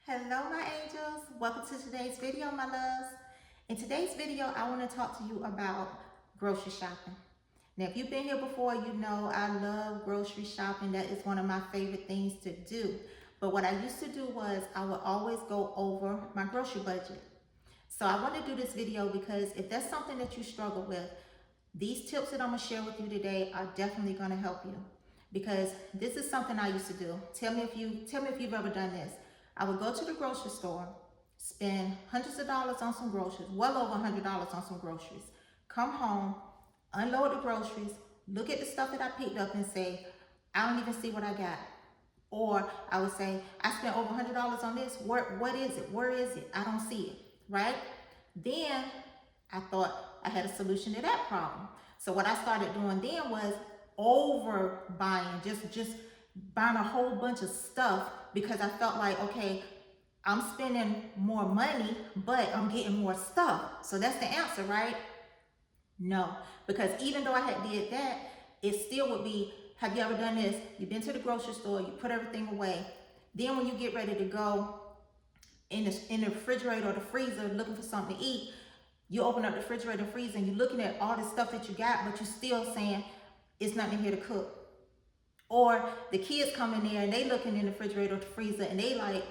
Hello my angels, welcome to today's video my loves. In today's video I want to talk to you about grocery shopping. Now if you've been here before, you know I love grocery shopping. That is one of my favorite things to do. But what I used to do was I would always go over my grocery budget. So I want to do this video because if that's something that you struggle with, these tips that I'm going to share with you today are definitely going to help you, because this is something I used to do. Tell me if you've ever done this. I would go to the grocery store, spend hundreds of dollars on some groceries, well over $100 on some groceries, come home, unload the groceries, look at the stuff that I picked up and say, I don't even see what I got. Or I would say, I spent over $100 on this. What is it? Where is it? I don't see it, right? Then I thought I had a solution to that problem. So what I started doing then was over buying, just buying a whole bunch of stuff, because I felt like, okay, I'm spending more money, but I'm getting more stuff. So that's the answer, right? No, because even though I had did that, it still would be, have you ever done this? You've been to the grocery store, you put everything away. Then when you get ready to go in the refrigerator or the freezer looking for something to eat, you open up the refrigerator and freezer and you're looking at all the stuff that you got, but you're still saying, it's nothing here to cook. Or the kids come in there and they looking in the refrigerator or the freezer and they like,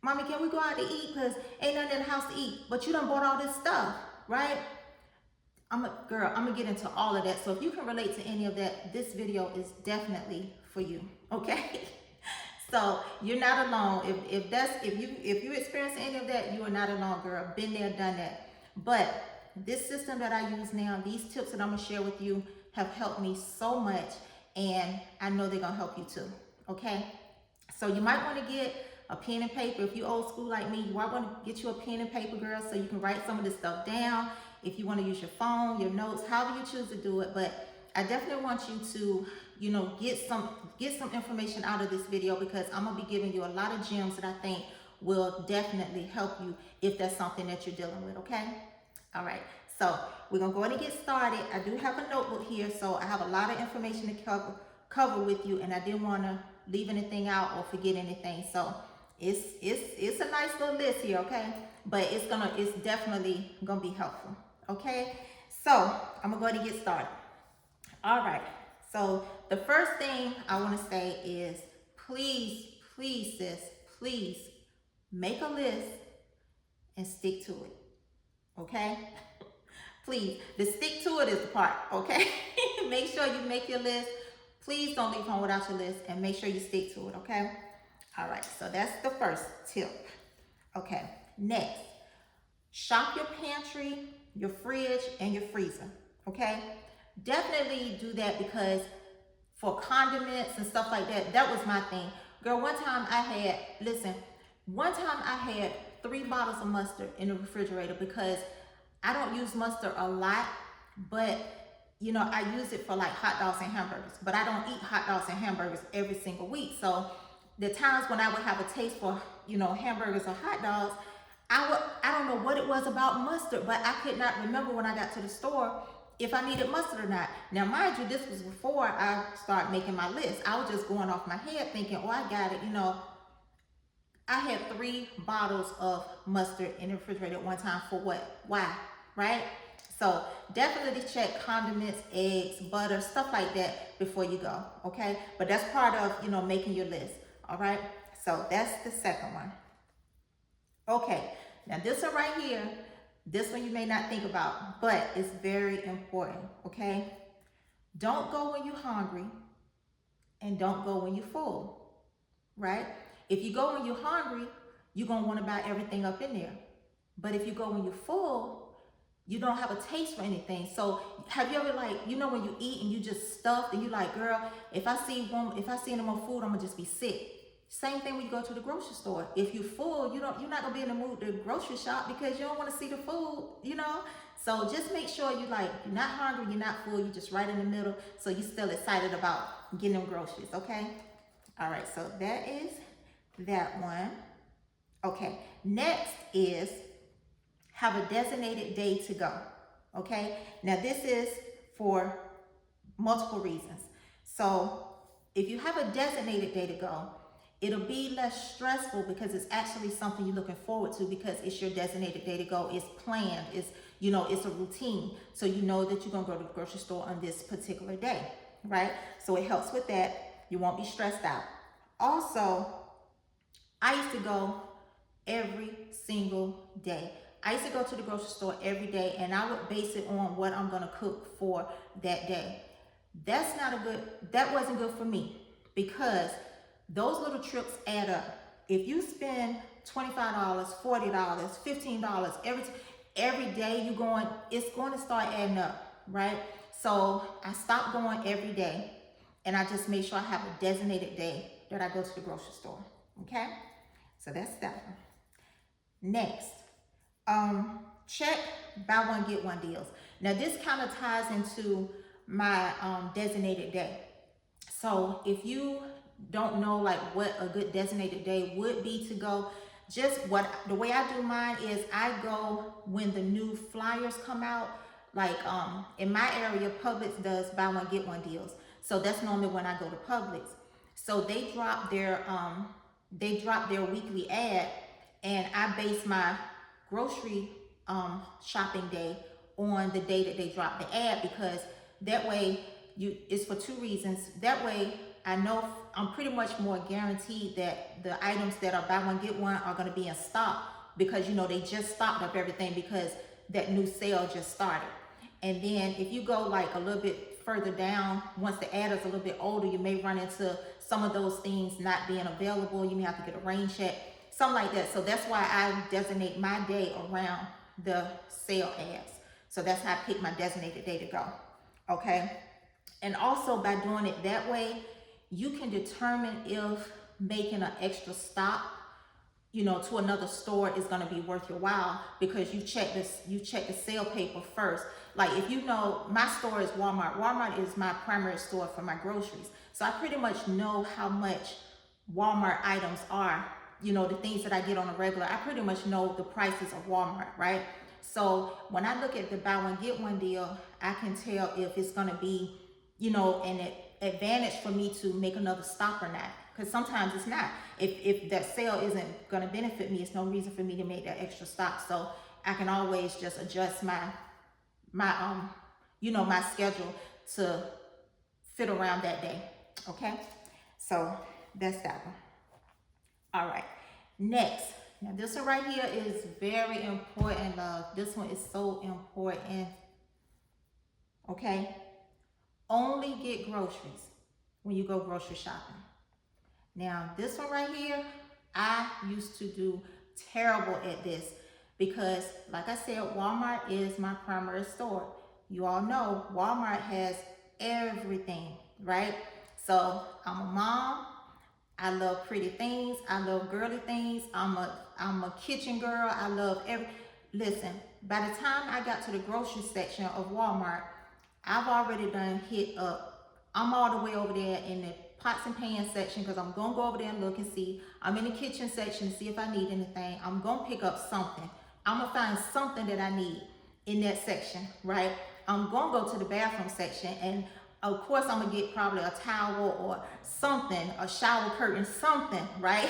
Mommy, can we go out to eat? Because ain't nothing in the house to eat. But you done bought all this stuff, right? I'm gonna get into all of that. So if you can relate to any of that, this video is definitely for you, okay? So you're not alone. If you experience any of that, you are not alone, girl. Been there, done that. But this system that I use now, these tips that I'm gonna share with you have helped me so much, and I know they're gonna help you too, okay? So you might wanna get a pen and paper. If you're old school like me, you might wanna get you a pen and paper, girl, so you can write some of this stuff down. If you wanna use your phone, your notes, however you choose to do it. But I definitely want you to, get some information out of this video, because I'm gonna be giving you a lot of gems that I think will definitely help you if that's something that you're dealing with, okay? All right, so we're gonna go ahead and get started. I do have a notebook here, so I have a lot of information to cover with you, and I didn't wanna leave anything out or forget anything. So it's a nice little list here, okay? But it's definitely gonna be helpful, okay? So I'm gonna go ahead and get started. All right, so the first thing I want to say is, please, sis, please make a list and stick to it, okay? Please, the stick to it is the part, okay? Make sure you make your list. Please don't leave home without your list, and make sure you stick to it, okay? All right, so that's the first tip. Okay, next, shop your pantry, your fridge, and your freezer, okay? Definitely do that, because for condiments and stuff like that, that was my thing. Girl, one time I had 3 bottles of mustard in the refrigerator, because I don't use mustard a lot, but I use it for like hot dogs and hamburgers, but I don't eat hot dogs and hamburgers every single week. So the times when I would have a taste for, hamburgers or hot dogs, I don't know what it was about mustard, but I could not remember when I got to the store if I needed mustard or not. Now, mind you, this was before I started making my list. I was just going off my head thinking, oh, I got it. I had 3 bottles of mustard in the refrigerator at one time. For what? Why? Right? So definitely check condiments, eggs, butter, stuff like that before you go, okay? But that's part of, making your list, all right? So that's the second one. Okay, now this one right here, this one you may not think about, but it's very important, okay? Don't go when you're hungry, and don't go when you're full, right? If you go when you're hungry, you're gonna wanna buy everything up in there. But if you go when you're full, you don't have a taste for anything. So have you ever, when you eat and you just stuffed and you like, girl, if I see any more food, I'm gonna just be sick. Same thing when you go to the grocery store. If you're full, you're not gonna be in the mood to grocery shop, because you don't want to see the food, So just make sure you're not hungry, you're not full, you're just right in the middle, so you're still excited about getting them groceries, okay? All right, so that is that one. Okay, next is have a designated day to go, okay? Now this is for multiple reasons. So if you have a designated day to go, It'll be less stressful because it's actually something you're looking forward to because it's your designated day to go. It's planned. It's a routine. So you know that you're going to go to the grocery store on this particular day, right? So it helps with that. You won't be stressed out. Also, I used to go every single day. I used to go to the grocery store every day, and I would base it on what I'm going to cook for that day. That wasn't good for me because those little trips add up. If you spend $25, $40, $15 every day it's going to start adding up, right? So I stopped going every day, and I just made sure I have a designated day that I go to the grocery store, okay? So that's that one. Next, check buy one, get one deals. Now this kind of ties into my designated day. So if you don't know like what a good designated day would be to go, the way I do mine is I go when the new flyers come out. Like in my area, Publix does buy one, get one deals. So that's normally when I go to Publix. So they drop their weekly ad, and I base my grocery shopping day on the day that they drop the ad, because that way it's for two reasons. That way I know I'm pretty much more guaranteed that the items that are buy one get one are going to be in stock, because they just stocked up everything because that new sale just started. And then if you go like a little bit further down, once the ad is a little bit older, you may run into some of those things not being available. You may have to get a rain check, something like that. So that's why I designate my day around the sale ads. So that's how I pick my designated day to go. Okay. And also by doing it that way, you can determine if making an extra stop, to another store is going to be worth your while, because you check the sale paper first. Like if my store is Walmart. Walmart is my primary store for my groceries. So I pretty much know how much Walmart items are, the things that I get on a regular. I pretty much know the prices of Walmart, right? So when I look at the buy one, get one deal, I can tell if it's going to be, an advantage for me to make another stop or not. Because sometimes it's not. If that sale isn't going to benefit me, it's no reason for me to make that extra stop. So I can always just adjust my schedule to fit around that day. Okay, so that's that one. All right, next. Now this one right here is very important, love. This one is so important. Okay, only get groceries when you go grocery shopping. Now this one right here, I used to do terrible at this because, like I said, Walmart is my primary store. You all know Walmart has everything, right? So I'm a mom. I love pretty things. I love girly things. I'm a kitchen girl. I love listen, by the time I got to the grocery section of Walmart, I've already done hit up. I'm all the way over there in the pots and pans section, because I'm going to go over there and look and see. I'm in the kitchen section to see if I need anything. I'm going to pick up something. I'm going to find something that I need in that section, right? I'm going to go to the bathroom section, and of course I'm going to get probably a towel or something, a shower curtain, something, right?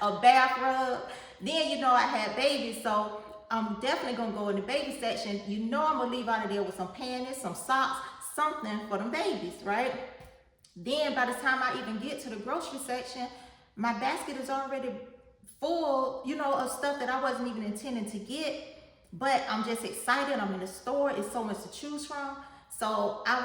A bath rug. Then, I had babies, so I'm definitely going to go in the baby section. I'm going to leave out of there with some panties, some socks, something for them babies, right? Then by the time I even get to the grocery section, my basket is already full, of stuff that I wasn't even intending to get, but I'm just excited. I'm in the store. It's so much to choose from. So I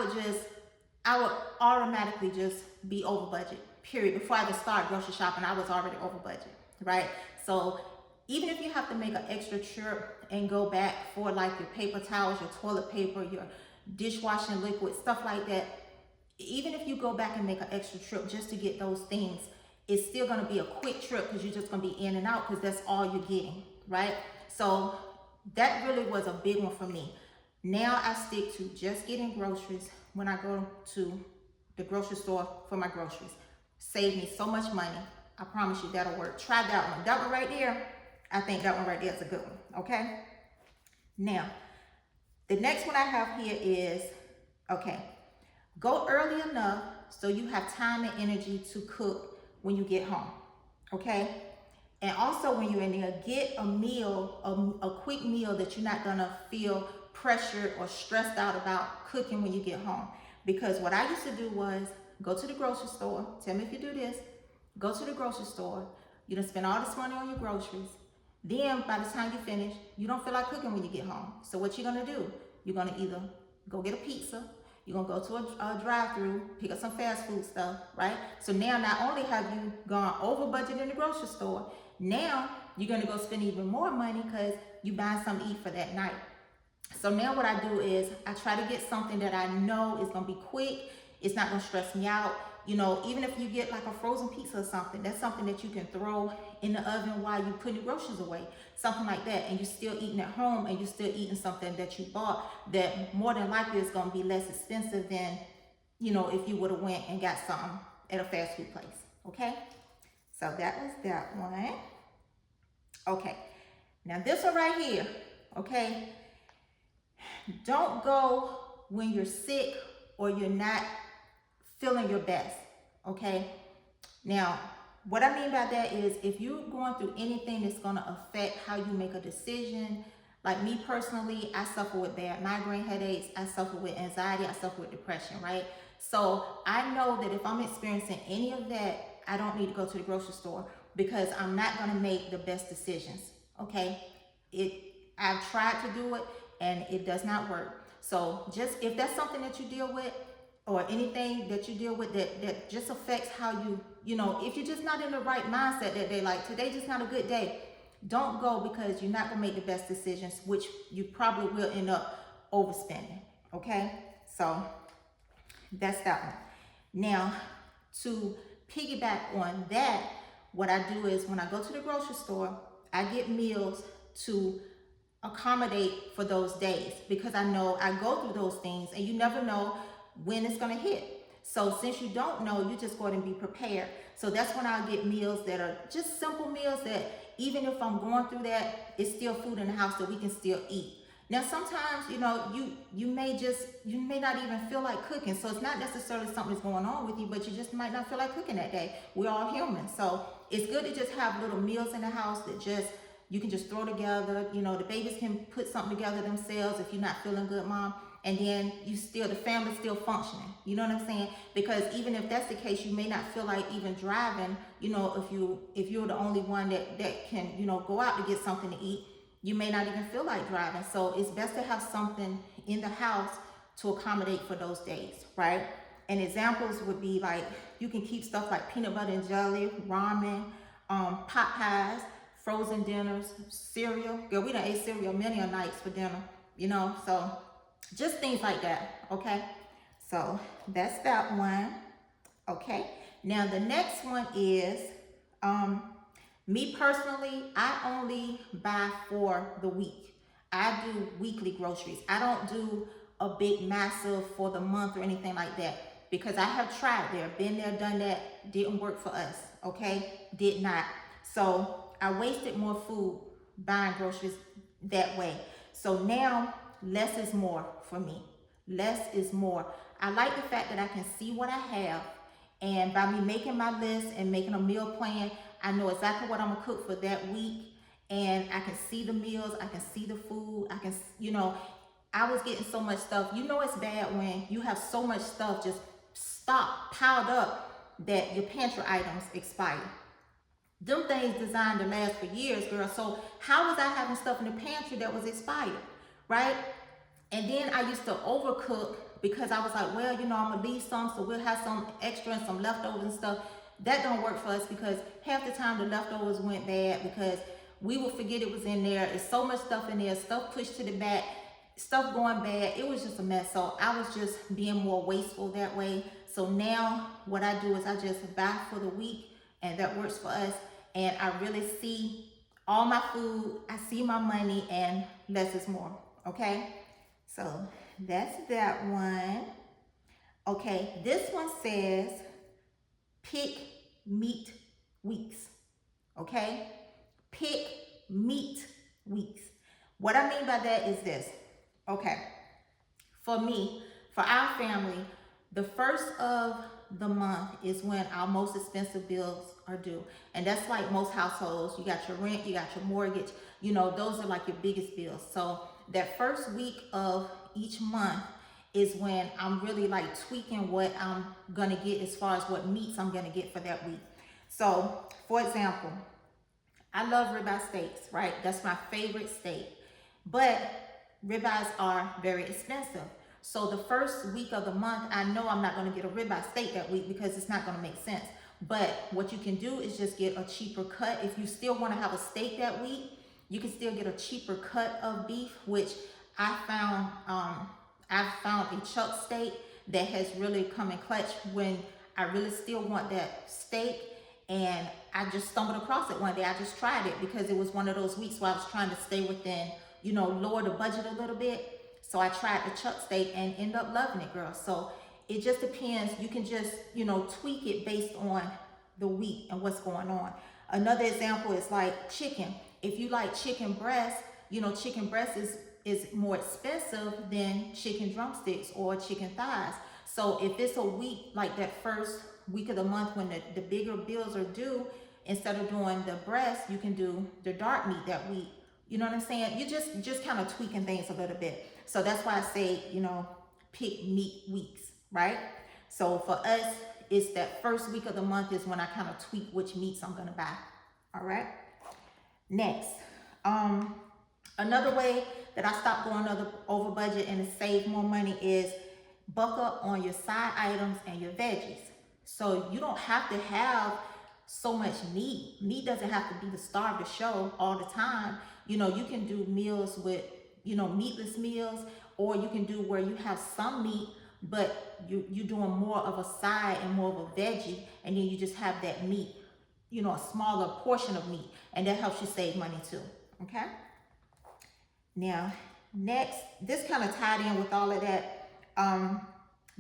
would automatically just be over budget, period. Before I even start grocery shopping, I was already over budget, right? So even if you have to make an extra trip and go back for like your paper towels, your toilet paper, your dishwashing liquid, stuff like that, even if you go back and make an extra trip just to get those things, it's still going to be a quick trip because you're just going to be in and out because that's all you're getting, right? So that really was a big one for me. Now I stick to just getting groceries when I go to the grocery store for my groceries. Save me so much money. I promise you that'll work. Try that one. That one right there, I think that one right there is a good one, okay? Now, the next one I have here is, okay, go early enough so you have time and energy to cook when you get home. okay? And also when you're in there, get a meal, a quick meal that you're not gonna feel pressured or stressed out about cooking when you get home. Because what I used to do was go to the grocery store. Tell me if you do this. Go to the grocery store. You done spend all this money on your groceries. Then by the time you finish, you don't feel like cooking when you get home. So what you're gonna do? You're gonna either go get a pizza, you're gonna go to a drive-through, pick up some fast food stuff, right? So now not only have you gone over budget in the grocery store, now you're gonna go spend even more money because you buying something to eat for that night. So now what I do is I try to get something that I know is gonna be quick. It's not gonna stress me out. You know, even if you get like a frozen pizza or something, that's something that you can throw in the oven while you put your groceries away. Something like that. And you're still eating at home and you're still eating something that you bought that more than likely is gonna be less expensive than, you know, if you would have went and got something at a fast food place. Okay? So that was that one. Okay. Now this one right here, okay? Don't go when you're sick or you're not feeling your best, okay? Now, what I mean by that is if you're going through anything that's gonna affect how you make a decision, like me personally, I suffer with bad migraine headaches, I suffer with anxiety, I suffer with depression, right? So I know that if I'm experiencing any of that, I don't need to go to the grocery store because I'm not gonna make the best decisions, okay? I've tried to do it and it does not work. So just if that's something that you deal with or anything that you deal with that just affects how you know, if you're just not in the right mindset that day, like today's just not a good day, don't go because you're not gonna make the best decisions, which you probably will end up overspending, okay? So that's that one. Now, to piggyback on that, what I do is when I go to the grocery store, I get meals to accommodate for those days because I know I go through those things and you never know when it's gonna hit. So since you don't know, you just go ahead and be prepared. So that's when I'll get meals that are just simple meals that even if I'm going through that, it's still food in the house that we can still eat. Now sometimes, you know, you may not even feel like cooking. So it's not necessarily something that's going on with you, but you just might not feel like cooking that day. We're all human. So it's good to just have little meals in the house that just you can just throw together. You know, the babies can put something together themselves if you're not feeling good, mom. And then the family's still functioning. You know what I'm saying? Because even if that's the case, you may not feel like even driving, you know, if you're the only one that can, you know, go out to get something to eat, you may not even feel like driving. So it's best to have something in the house to accommodate for those days, right? And examples would be like, you can keep stuff like peanut butter and jelly, ramen, pot pies, frozen dinners, cereal. Girl, we done ate cereal many a nights for dinner, you know, so just things like that, okay? So that's that one, okay? Now the next one is, me personally, I only buy for the week. I do weekly groceries. I don't do a big massive for the month or anything like that because I have tried there, been there, done that, didn't work for us, okay? Did not. So I wasted more food buying groceries that way. So now less is more for me. Less is more. I like the fact that I can see what I have, and by me making my list and making a meal plan, I know exactly what I'm gonna cook for that week, and I can see the meals, I can see the food, I can, you know, I was getting so much stuff. You know it's bad when you have so much stuff just piled up that your pantry items expire. Them things designed to last for years, girl. So how was I having stuff in the pantry that was expired, right? And then I used to overcook because I was like, well, you know, I'm gonna leave some, so we'll have some extra and some leftovers and stuff. That don't work for us because half the time the leftovers went bad because we would forget it was in there. There's so much stuff in there, stuff pushed to the back, stuff going bad. It was just a mess. So I was just being more wasteful that way. So now what I do is I just buy for the week, and that works for us. And I really see all my food, I see my money, and less is more, okay? So that's that one. Okay, this one says pick meat weeks, okay? Pick meat weeks. What I mean by that is this, okay? For me, for our family, the first of the month is when our most expensive bills are due. And that's like most households. You got your rent, you got your mortgage, you know, those are like your biggest bills. So that first week of each month is when I'm really like tweaking what I'm gonna get as far as what meats I'm gonna get for that week. So for example, I love ribeye steaks, right? That's my favorite steak. But ribeyes are very expensive. So the first week of the month, I know I'm not going to get a ribeye steak that week because it's not going to make sense. But what you can do is just get a cheaper cut. If you still want to have a steak that week, you can still get a cheaper cut of beef, which I found a chuck steak that has really come in clutch when I really still want that steak. And I just stumbled across it one day. I just tried it because it was one of those weeks where I was trying to stay within, you know, lower the budget a little bit. So I tried the chuck steak and ended up loving it, girl. So it just depends. You can just, you know, tweak it based on the week and what's going on. Another example is like chicken. If you like chicken breast, you know, chicken breast is more expensive than chicken drumsticks or chicken thighs. So if it's a week, like that first week of the month when the bigger bills are due, instead of doing the breast, you can do the dark meat that week. You know what I'm saying? You just kind of tweaking things a little bit. So that's why I say, you know, pick meat weeks, right? So for us, it's that first week of the month is when I kind of tweak which meats I'm gonna buy. All right. Next, another way that I stopped going over budget and to save more money is buck up on your side items and your veggies. So you don't have to have so much meat. Meat doesn't have to be the star of the show all the time. You know, you can do meals with, you know, meatless meals, or you can do where you have some meat, but you're doing more of a side and more of a veggie, and then you just have that meat, you know, a smaller portion of meat, and that helps you save money too, okay? Now, next, this kind of tied in with all of that,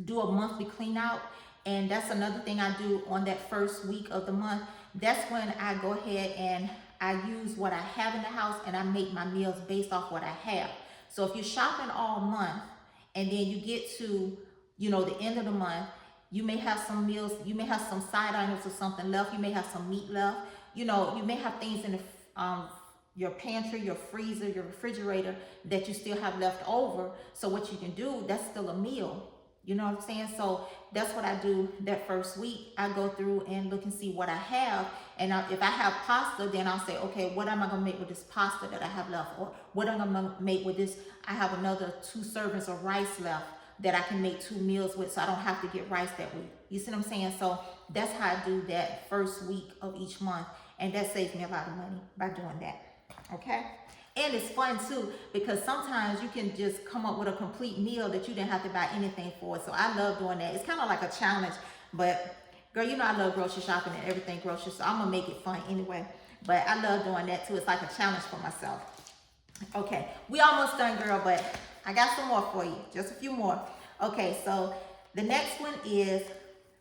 do a monthly clean out. And that's another thing I do on that first week of the month. That's when I go ahead and I use what I have in the house and I make my meals based off what I have. So if you're shopping all month and then you get to, you know, the end of the month, you may have some meals, you may have some side items or something left. You may have some meat left. You know, you may have things in the, your pantry, your freezer, your refrigerator that you still have left over. So what you can do, that's still a meal. You know what I'm saying? So that's what I do that first week. I go through and look and see what I have. And if I have pasta, then I'll say, okay, what am I going to make with this pasta that I have left? Or what am I going to make with this? I have another 2 servings of rice left that I can make 2 meals with, so I don't have to get rice that week. You see what I'm saying? So that's how I do that first week of each month. And that saves me a lot of money by doing that. Okay? And it's fun too, because sometimes you can just come up with a complete meal that you didn't have to buy anything for. So I love doing that. It's kind of like a challenge, but girl, you know I love grocery shopping and everything grocery, so I'm gonna make it fun anyway. But I love doing that too. It's like a challenge for myself. Okay, we almost done, girl, but I got some more for you, just a few more. Okay, so the next one is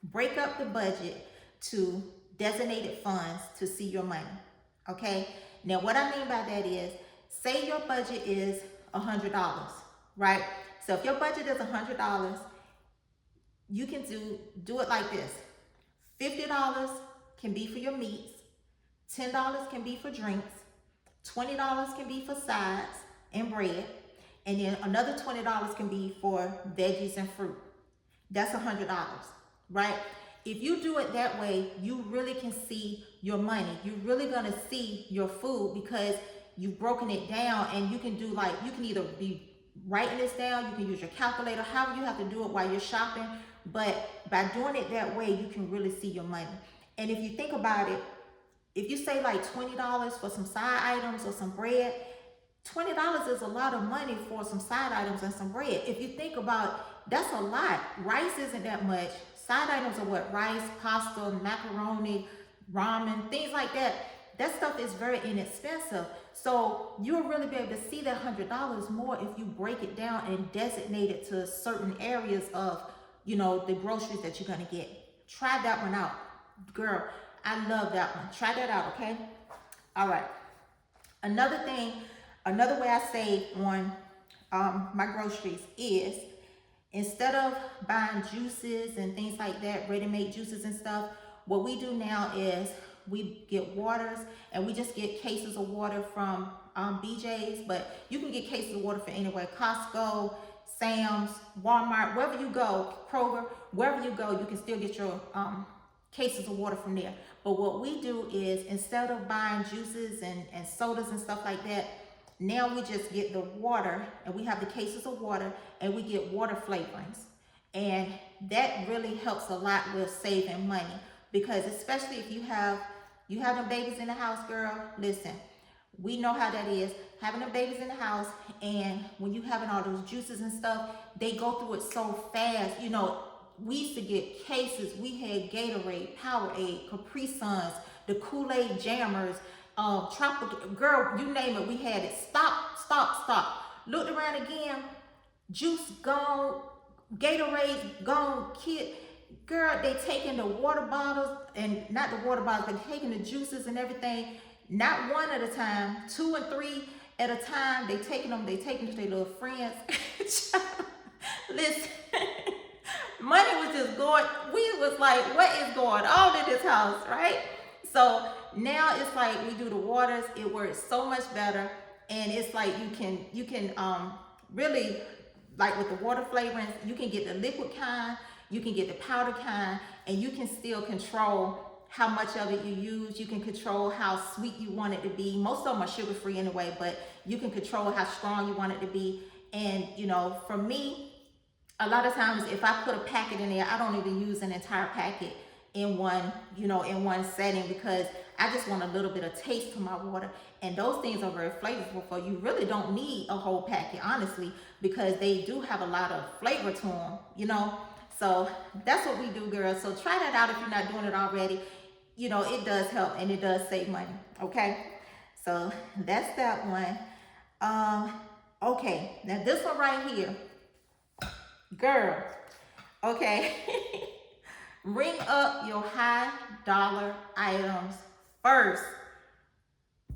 break up the budget to designated funds to see your money. Okay, now what I mean by that is, say your budget is $100, right? So if your budget is $100, you can do it like this. $50 can be for your meats, $10 can be for drinks, $20 can be for sides and bread, and then another $20 can be for veggies and fruit. That's $100, right? If you do it that way, you really can see your money. You're really gonna see your food because you've broken it down, and you can do like, you can either be writing this down, you can use your calculator, however you have to do it while you're shopping. But by doing it that way, you can really see your money. And if you think about it, if you say like $20 for some side items or some bread, $20 is a lot of money for some side items and some bread. If you think about, that's a lot. Rice isn't that much. Side items are what? Rice, pasta, macaroni, ramen, things like that. That stuff is very inexpensive. So you'll really be able to see that $100 more if you break it down and designate it to certain areas of, you know, the groceries that you're gonna get. Try that one out. Girl, I love that one. Try that out, okay? All right. Another thing, another way I save on my groceries is Instead of buying juices and things like that, ready-made juices and stuff, what we do now is we get waters, and we just get cases of water from BJ's, but you can get cases of water from anywhere: Costco, Sam's, Walmart, wherever you go, Kroger, wherever you go, you can still get your cases of water from there. But what we do is, instead of buying juices and sodas and stuff like that, now we just get the water, and we have the cases of water, and we get water flavorings. And that really helps a lot with saving money, because especially if you have them babies in the house, girl, listen, we know how that is, having the babies in the house, and when you having all those juices and stuff, they go through it so fast. You know, we used to get cases. We had Gatorade, Powerade, Capri Suns, the Kool-Aid Jammers, Tropical, girl, you name it, we had it. Stop. Looked around again, juice gone, Gatorade gone, kid. Girl, they taking the water bottles, and not the water bottles, but taking the juices and everything, not one at a time, 2 and 3 at a time. They taking them to their little friends. Listen, money was just going, we was like, what is going on in this house, right? So now it's like we do the waters, it works so much better, and it's like you can really, like with the water flavorings, you can get the liquid kind, you can get the powder kind, and you can still control how much of it you use. You can control how sweet you want it to be. Most of them are sugar free anyway, but you can control how strong you want it to be. And you know, for me, a lot of times if I put a packet in there, I don't even use an entire packet in one, you know, in one setting, because I just want a little bit of taste to my water. And those things are very flavorful, for you really don't need a whole packet, honestly, because they do have a lot of flavor to them, you know. So that's what we do, girls. So try that out if you're not doing it already. You know, it does help, and it does save money, okay? So that's that one. Okay, now this one right here, girl, okay. Ring up your high dollar items first.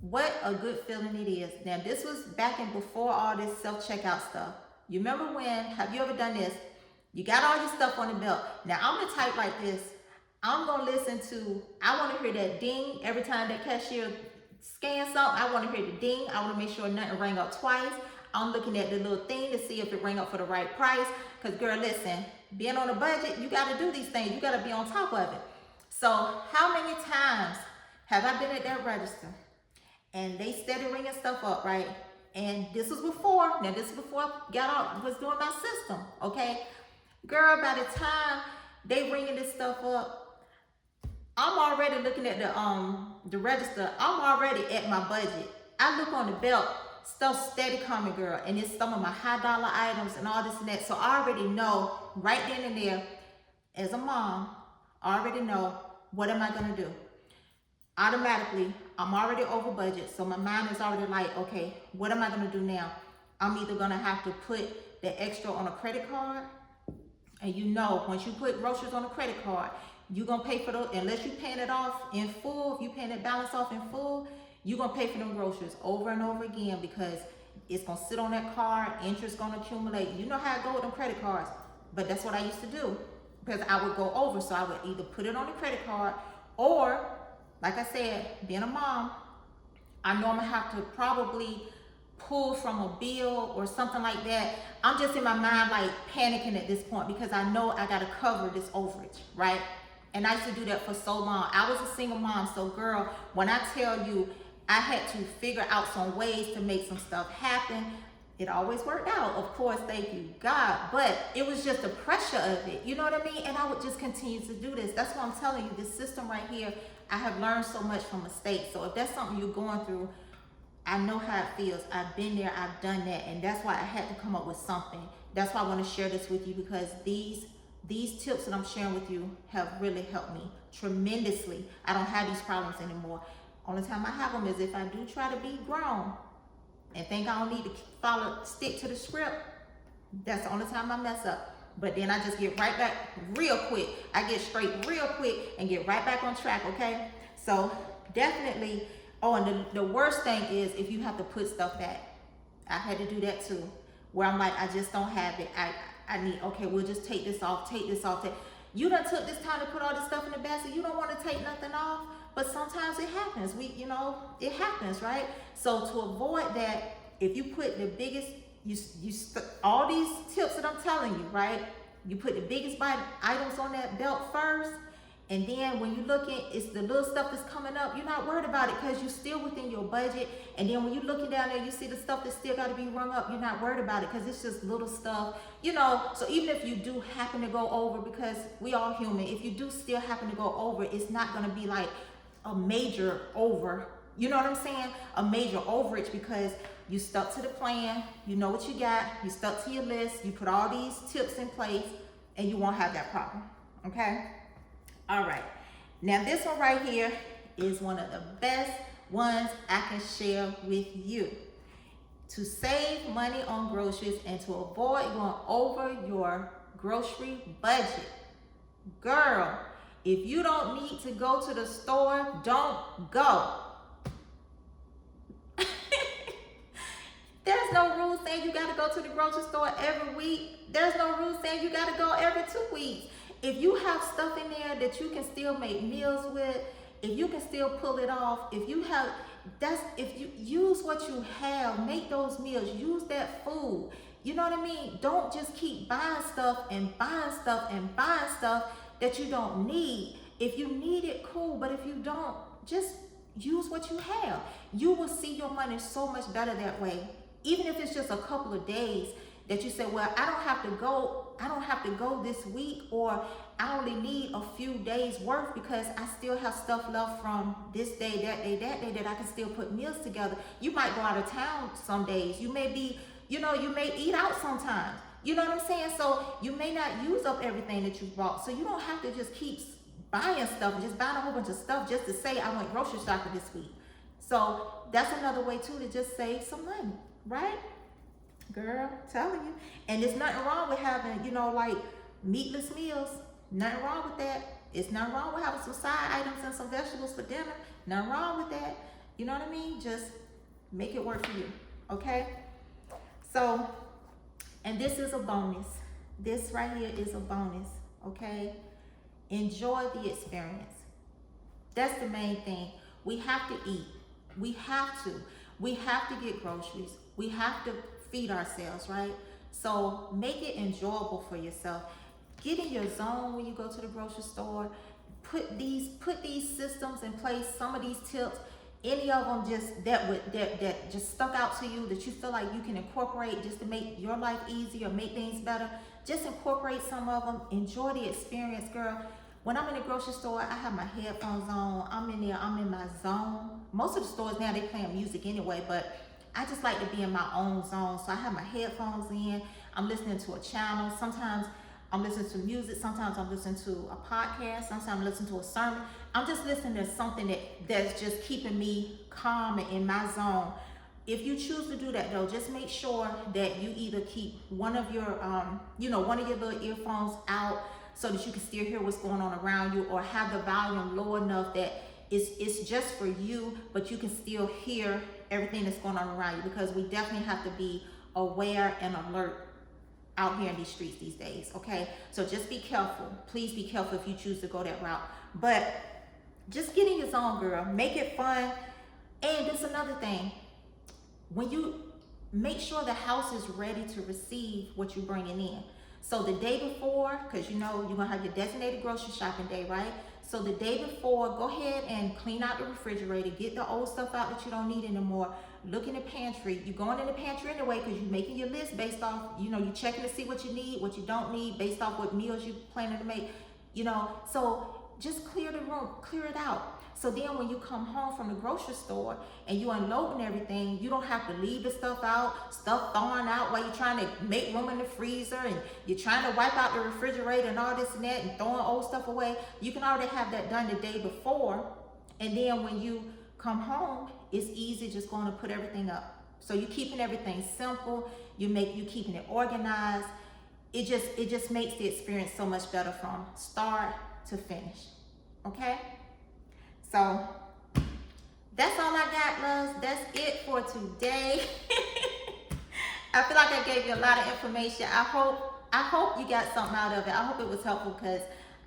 What a good feeling it is. Now, this was back in before all this self-checkout stuff. You remember when, have you ever done this? You got all your stuff on the belt. Now, I'm the type like this. I'm going to listen to, I want to hear that ding every time that cashier scans something. I want to hear the ding. I want to make sure nothing rang up twice. I'm looking at the little thing to see if it rang up for the right price. Because, girl, listen, being on a budget, you got to do these things. You got to be on top of it. So how many times have I been at that register and they steady ringing stuff up, right? And this was before, now this is before I got out, was doing my system, okay? Girl, by the time they ringing this stuff up, I'm already looking at the register. I'm already at my budget. I look on the belt, stuff steady coming, girl, and it's some of my high dollar items and all this and that. So I already know right then and there, as a mom, I already know, what am I gonna do? Automatically, I'm already over budget, so my mind is already like, okay, what am I gonna do now? I'm either gonna have to put the extra on a credit card, and you know, once you put groceries on a credit card, you're gonna pay for those, unless you're paying it off in full. If you're paying that balance off in full, you're gonna pay for them groceries over and over again, because it's gonna sit on that card, interest gonna accumulate. You know how I go with them credit cards, but that's what I used to do, because I would go over, so I would either put it on the credit card, or, like I said, being a mom, I know I'm gonna have to probably pull from a bill or something like that. I'm just in my mind like panicking at this point, because I know I gotta cover this overage, right? And I used to do that for so long. I was a single mom, so girl, when I tell you I had to figure out some ways to make some stuff happen, it always worked out, of course, thank you God, but it was just the pressure of it, you know what I mean? And I would just continue to do this. That's why I'm telling you, this system right here, I have learned so much from mistakes. So if that's something you're going through, I know how it feels. I've been there, I've done that, and that's why I had to come up with something. That's why I want to share this with you, because these tips that I'm sharing with you have really helped me tremendously. I don't have these problems anymore. Only time I have them is if I do try to be grown and think I don't need to stick to the script. That's the only time I mess up. But then I just get right back real quick. I get straight real quick and get right back on track, okay? So definitely, oh, and the worst thing is if you have to put stuff back. I had to do that too, where I'm like, I just don't have it. I need, okay, we'll just take this off, take this off. You done took this time to put all this stuff in the basket. You don't want to take nothing off, but sometimes it happens. It happens, right? So to avoid that, if you put the biggest, all these tips that I'm telling you, right? You put the biggest items on that belt first, and then when you look at it's the little stuff that's coming up, you're not worried about it because you're still within your budget. And then when you're looking down there, you see the stuff that still got to be rung up, you're not worried about it because it's just little stuff, So even if you do happen to go over, because we all human, if you do still happen to go over, it's not going to be like a major over, you know what I'm saying? A major overage, because you stuck to the plan, you know what you got, you stuck to your list, you put all these tips in place, and you won't have that problem, okay? All right, now this one right here is one of the best ones I can share with you. To save money on groceries and to avoid going over your grocery budget. Girl, if you don't need to go to the store, don't go. There's no rule saying you gotta go to the grocery store every week. There's no rule saying you gotta go every 2 weeks. If you have stuff in there that you can still make meals with, if you can still pull it off, if you use what you have, make those meals, use that food. You know what I mean? Don't just keep buying stuff and buying stuff and buying stuff that you don't need. If you need it, cool, but if you don't, just use what you have. You will see your money so much better that way. Even if it's just a couple of days that you say, well, I don't have to go this week, or I only need a few days worth because I still have stuff left from this day, that day, that I can still put meals together. You might go out of town some days. You may be, you may eat out sometimes. You know what I'm saying? So you may not use up everything that you bought. So you don't have to just keep buying stuff and just buying a whole bunch of stuff just to say I went grocery shopping this week. So that's another way too to just save some money, right? Girl, I'm telling you. And there's nothing wrong with having, like meatless meals. Nothing wrong with that. It's nothing wrong with having some side items and some vegetables for dinner. Nothing wrong with that. You know what I mean? Just make it work for you. Okay? So, and this is a bonus. This right here is a bonus. Okay? Enjoy the experience. That's the main thing. We have to eat. We have to. We have to get groceries. We have to feed ourselves, right? So make it enjoyable for yourself. Get in your zone when you go to the grocery store. Put these systems in place. Some of these tips, any of them just that just stuck out to you that you feel like you can incorporate just to make your life easier, make things better. Just incorporate some of them. Enjoy the experience, girl. When I'm in the grocery store, I have my headphones on. I'm in there. I'm in my zone. Most of the stores now, they playing music anyway, but I just like to be in my own zone. So I have my headphones in. I'm listening to a channel. Sometimes I'm listening to music. Sometimes I'm listening to a podcast. Sometimes I'm listening to a sermon. I'm just listening to something that's just keeping me calm and in my zone. If you choose to do that though, just make sure that you either keep one of your, one of your little earphones out so that you can still hear what's going on around you, or have the volume low enough that it's just for you, but you can still hear everything that's going on around you, because we definitely have to be aware and alert out here in these streets these days, okay? So just be careful. Please be careful if you choose to go that route. But just get in your zone, girl. Make it fun. And there's another thing. When you make sure the house is ready to receive what you're bringing in. So the day before, because you're going to have your designated grocery shopping day, right? So the day before, go ahead and clean out the refrigerator. Get the old stuff out that you don't need anymore. Look in the pantry. You're going in the pantry anyway because you're making your list based off, you're checking to see what you need, what you don't need, based off what meals you're planning to make, So just clear the room, clear it out. So then when you come home from the grocery store and you unloading everything, you don't have to leave the stuff out, stuff thawing out while you're trying to make room in the freezer, and you're trying to wipe out the refrigerator and all this and that and throwing old stuff away. You can already have that done the day before. And then when you come home, it's easy just going to put everything up. So you're keeping everything simple. You keeping it organized. It just makes the experience so much better from start to finish. Okay? So that's all I got, loves. That's it for today. I feel like I gave you a lot of information. I hope I hope you got something out of it. I hope it was helpful because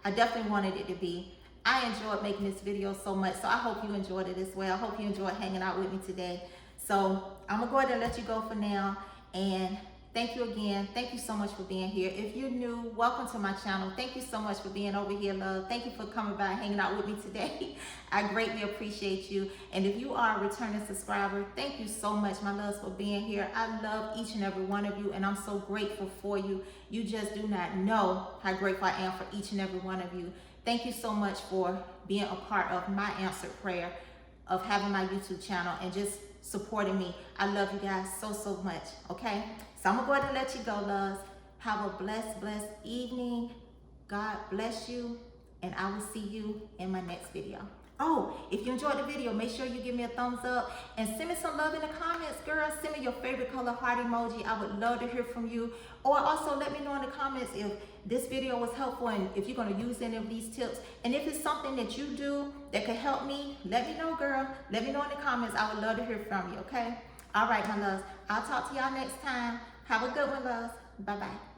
I definitely wanted it to be. I enjoyed making this video so much, so I hope you enjoyed it as well. I hope you enjoyed hanging out with me today. So I'm gonna go ahead and let you go for now, and thank you again. Thank you so much for being here. If you're new, welcome to my channel. Thank you so much for being over here, love. Thank you for coming by and hanging out with me today. I greatly appreciate you. And if you are a returning subscriber, thank you so much, my loves, for being here. I love each and every one of you, and I'm so grateful for you. You just do not know how grateful I am for each and every one of you. Thank you so much for being a part of my answered prayer, of having my YouTube channel, and just supporting me. I love you guys so, so much, okay? So I'm gonna go ahead and let you go, loves. Have a blessed, blessed evening. God bless you, and I will see you in my next video. Oh, if you enjoyed the video, make sure you give me a thumbs up and send me some love in the comments, girl. Send me your favorite color heart emoji. I would love to hear from you. Or also let me know in the comments if this video was helpful and if you're gonna use any of these tips. And if it's something that you do that could help me, let me know, girl. Let me know in the comments. I would love to hear from you, okay? All right, my loves. I'll talk to y'all next time. Have a good one, loves. Bye-bye.